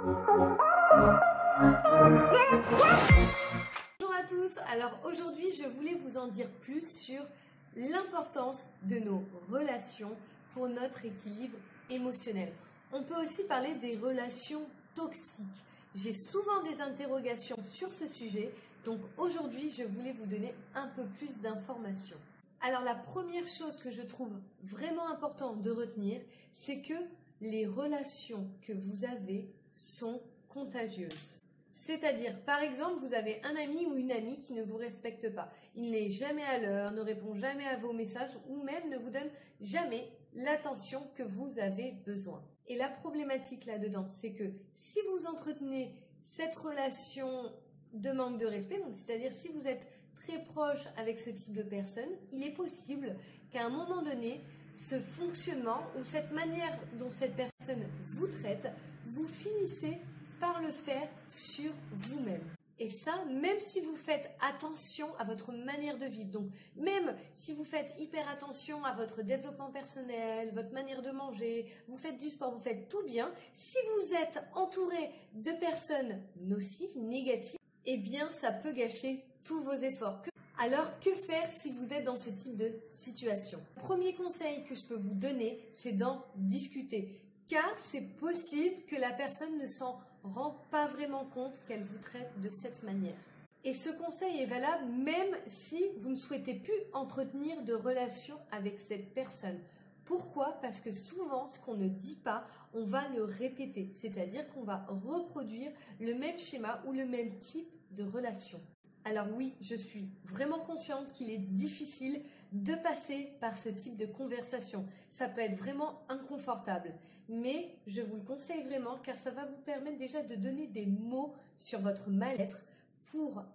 Bonjour à tous, alors aujourd'hui je voulais vous en dire plus sur l'importance de nos relations pour notre équilibre émotionnel. On peut aussi parler des relations toxiques. J'ai souvent des interrogations sur ce sujet, donc aujourd'hui je voulais vous donner un peu plus d'informations. Alors la première chose que je trouve vraiment importante de retenir, c'est que les relations que vous avez sont contagieuses. C'est-à-dire, par exemple, vous avez un ami ou une amie qui ne vous respecte pas. Il n'est jamais à l'heure, ne répond jamais à vos messages ou même ne vous donne jamais l'attention que vous avez besoin. Et la problématique là-dedans, c'est que si vous entretenez cette relation de manque de respect, donc c'est-à-dire si vous êtes très proche avec ce type de personne, il est possible qu'à un moment donné, ce fonctionnement ou cette manière dont cette personne vous traite, vous finissez par le faire sur vous-même. Et ça, même si vous faites attention à votre manière de vivre, donc même si vous faites hyper attention à votre développement personnel, votre manière de manger, vous faites du sport, vous faites tout bien, si vous êtes entouré de personnes nocives, négatives, eh bien ça peut gâcher tous vos efforts. Alors, que faire si vous êtes dans ce type de situation? Le premier conseil que je peux vous donner, c'est d'en discuter. Car c'est possible que la personne ne s'en rend pas vraiment compte qu'elle vous traite de cette manière. Et ce conseil est valable même si vous ne souhaitez plus entretenir de relation avec cette personne. Pourquoi? Parce que souvent, ce qu'on ne dit pas, on va le répéter. C'est-à-dire qu'on va reproduire le même schéma ou le même type de relation. Alors oui, je suis vraiment consciente qu'il est difficile de passer par ce type de conversation. Ça peut être vraiment inconfortable, mais je vous le conseille vraiment car ça va vous permettre déjà de donner des mots sur votre mal-être pour,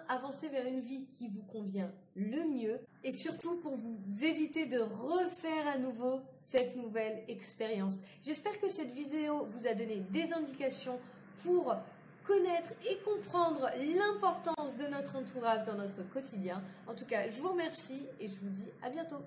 avancer vers une vie qui vous convient le mieux et surtout pour vous éviter de refaire à nouveau cette nouvelle expérience. J'espère que cette vidéo vous a donné des indications pour connaître et comprendre l'importance de notre entourage dans notre quotidien. En tout cas, je vous remercie et je vous dis à bientôt.